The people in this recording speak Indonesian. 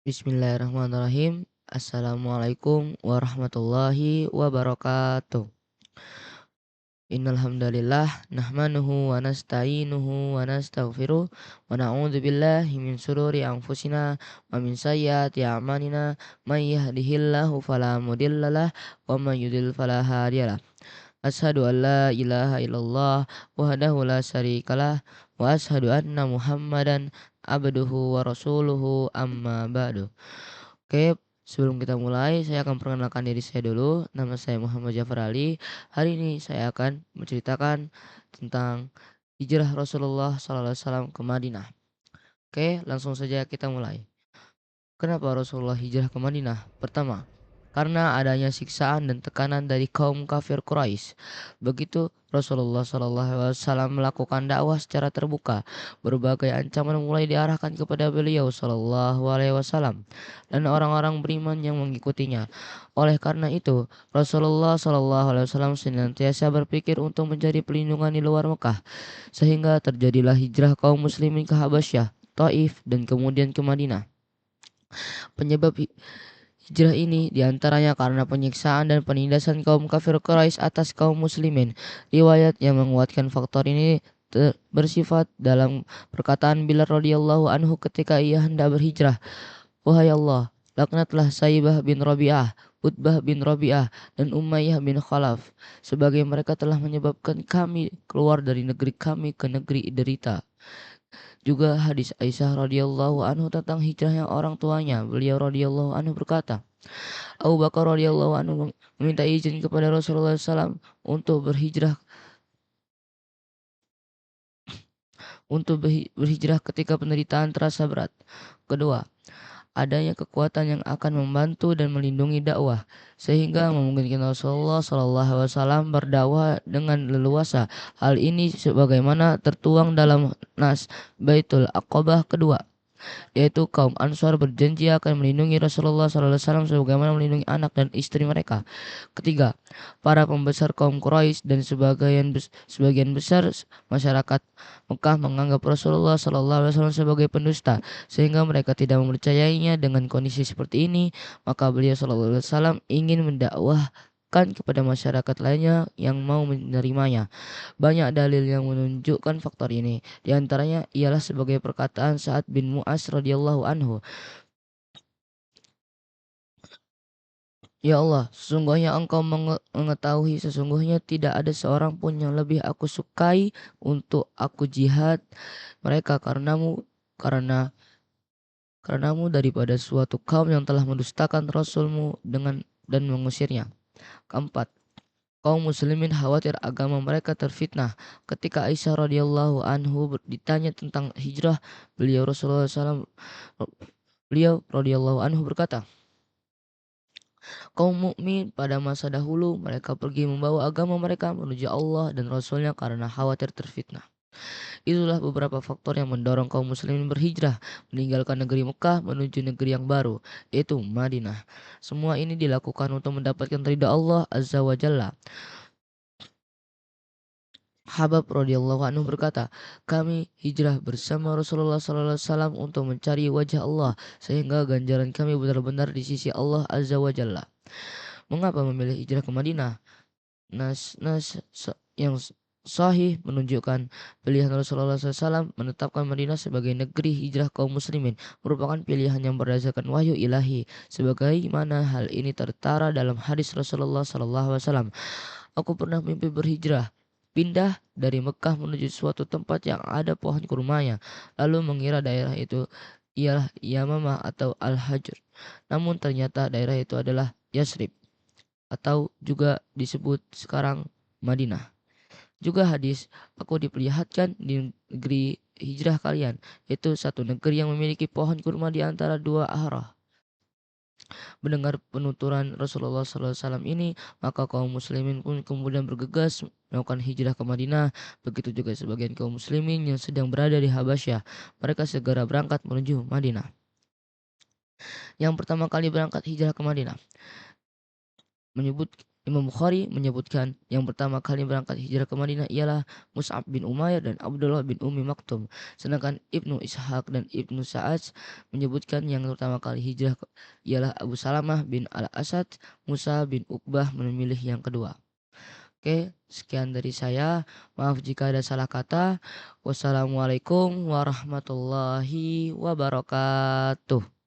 Bismillahirrahmanirrahim. Assalamualaikum warahmatullahi wabarakatuh. Innal hamdalillah nahmanuhu wa nasta'inuhu wa nastaghfiruh wa na'udzu billahi min shururi anfusina wa min sayyiati a'malina may yahdihillahu fala mudhillalah wa may yudhlil fala hadiyalah. Asyhadu an la ilaha illallah wahdahu la syarikalah wa asyhadu anna Muhammadan abduhu wa rasuluhu amma ba'du. Oke, sebelum kita mulai, saya akan perkenalkan diri saya dulu. Nama saya Muhammad Jafar Ali. Hari ini saya akan menceritakan tentang hijrah Rasulullah SAW ke Madinah. Oke, langsung saja kita mulai. Kenapa Rasulullah hijrah ke Madinah? Pertama, karena adanya siksaan dan tekanan dari kaum kafir Quraisy. Begitu Rasulullah SAW melakukan dakwah secara terbuka, berbagai ancaman mulai diarahkan kepada beliau SAW dan orang-orang beriman yang mengikutinya. Oleh karena itu, Rasulullah SAW senantiasa berpikir untuk mencari pelindungan di luar Mekah, sehingga terjadilah hijrah kaum muslimin ke Habasyah, Taif, dan kemudian ke Madinah. Penyebab hijrah ini diantaranya karena penyiksaan dan penindasan kaum kafir Quraisy atas kaum muslimin. Riwayat yang menguatkan faktor ini bersifat dalam perkataan Bilal radhiyallahu anhu ketika ia hendak berhijrah. Wahai Allah, laknatlah Saibah bin Rabi'ah, Utbah bin Rabi'ah, dan Umayyah bin Khalaf, sebagai mereka telah menyebabkan kami keluar dari negeri kami ke negeri derita. Juga hadis Aisyah radhiyallahu anhu tentang hijrahnya orang tuanya. Beliau radhiyallahu anhu berkata, Abu Bakar radhiyallahu anhu meminta izin kepada Rasulullah SAW untuk berhijrah ketika penderitaan terasa berat. Kedua, adanya kekuatan yang akan membantu dan melindungi dakwah, sehingga memungkinkan Rasulullah SAW berdakwah dengan leluasa. Hal ini sebagaimana tertuang dalam nas Baitul Aqabah kedua, yaitu kaum Ansar berjanji akan melindungi Rasulullah SAW sebagaimana melindungi anak dan istri mereka. Ketiga, para pembesar kaum Quraisy dan sebagian besar masyarakat Mekah menganggap Rasulullah SAW sebagai pendusta, sehingga mereka tidak mempercayainya. Dengan kondisi seperti ini, maka beliau SAW ingin mendakwahkan kepada masyarakat lainnya yang mau menerimanya. Banyak dalil yang menunjukkan faktor ini. Di antaranya ialah sebagai perkataan Sa'ad bin Mu'az radhiyallahu anhu, Ya Allah, sesungguhnya Engkau mengetahui sesungguhnya tidak ada seorang pun yang lebih aku sukai untuk aku jihad mereka karenamu daripada suatu kaum yang telah mendustakan Rasulmu dan mengusirnya. Keempat, kaum muslimin khawatir agama mereka terfitnah. Ketika Aisyah radhiyallahu anhu ditanya tentang hijrah, beliau radhiyallahu anhu berkata, kaum mukmin pada masa dahulu mereka pergi membawa agama mereka menuju Allah dan Rasulnya karena khawatir terfitnah. Itulah beberapa faktor yang mendorong kaum muslimin berhijrah meninggalkan negeri Mekah menuju negeri yang baru, yaitu Madinah. Semua ini dilakukan untuk mendapatkan ridha Allah Azza wa Jalla. Habab radhiyallahu anhu berkata, kami hijrah bersama Rasulullah sallallahu alaihi wasallam untuk mencari wajah Allah, sehingga ganjaran kami benar-benar di sisi Allah Azza wa Jalla. Mengapa memilih hijrah ke Madinah? Yang sahih menunjukkan pilihan Rasulullah SAW menetapkan Madinah sebagai negeri hijrah kaum muslimin merupakan pilihan yang berdasarkan wahyu ilahi, sebagaimana hal ini tertara dalam hadis Rasulullah SAW. Aku pernah mimpi berhijrah, pindah dari Mekah menuju suatu tempat yang ada pohon kurmanya, lalu mengira daerah itu ialah Yamamah atau Al-Hajr. Namun ternyata daerah itu adalah Yasrib, atau juga disebut sekarang Madinah. Juga hadis, aku diperlihatkan di negeri hijrah kalian, yaitu satu negeri yang memiliki pohon kurma di antara dua arah. Mendengar penuturan Rasulullah SAW ini, maka kaum muslimin pun kemudian bergegas melakukan hijrah ke Madinah. Begitu juga sebagian kaum muslimin yang sedang berada di Habasyah. Mereka segera berangkat menuju Madinah. Yang pertama kali berangkat hijrah ke Madinah Imam Bukhari menyebutkan yang pertama kali berangkat hijrah ke Madinah ialah Mus'ab bin Umair dan Abdullah bin Ummi Maktum. Sedangkan Ibnu Ishaq dan Ibnu Sa'ad menyebutkan yang pertama kali hijrah ialah Abu Salamah bin Al-Asad. Musa bin Uqbah memilih yang kedua. Oke, sekian dari saya. Maaf jika ada salah kata. Wassalamualaikum warahmatullahi wabarakatuh.